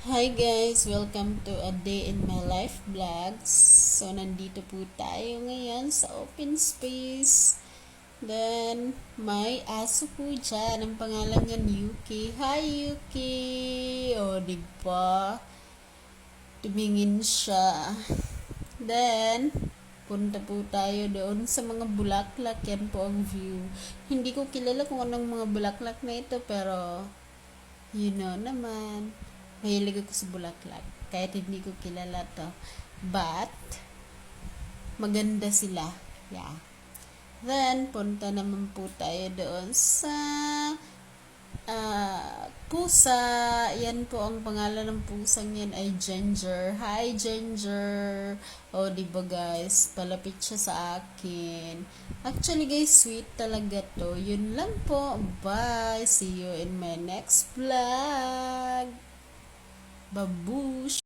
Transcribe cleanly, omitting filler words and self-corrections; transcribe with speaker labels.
Speaker 1: Hi guys! Welcome to a day in my life vlogs. So, nandito po tayo ngayon sa open space. Then, may aso po dyan. Ang pangalan niya Yuki. Hi Yuki! O, diba? Tumingin siya. Then, punta po tayo doon sa mga bulaklak. Yan po ang view. Hindi ko kilala kung anong mga bulaklak na ito, pero you know naman. Mahilig ako sa bulaklak. Kahit hindi ko kilala to. But, maganda sila. Yeah. Then, punta naman po tayo doon sa pusa. Yan po ang pangalan ng pusang yan ay Ginger. Hi, Ginger! O, diba guys? Palapit siya sa akin. Actually guys, sweet talaga to. Yun lang po. Bye! See you in my next vlog! Babush!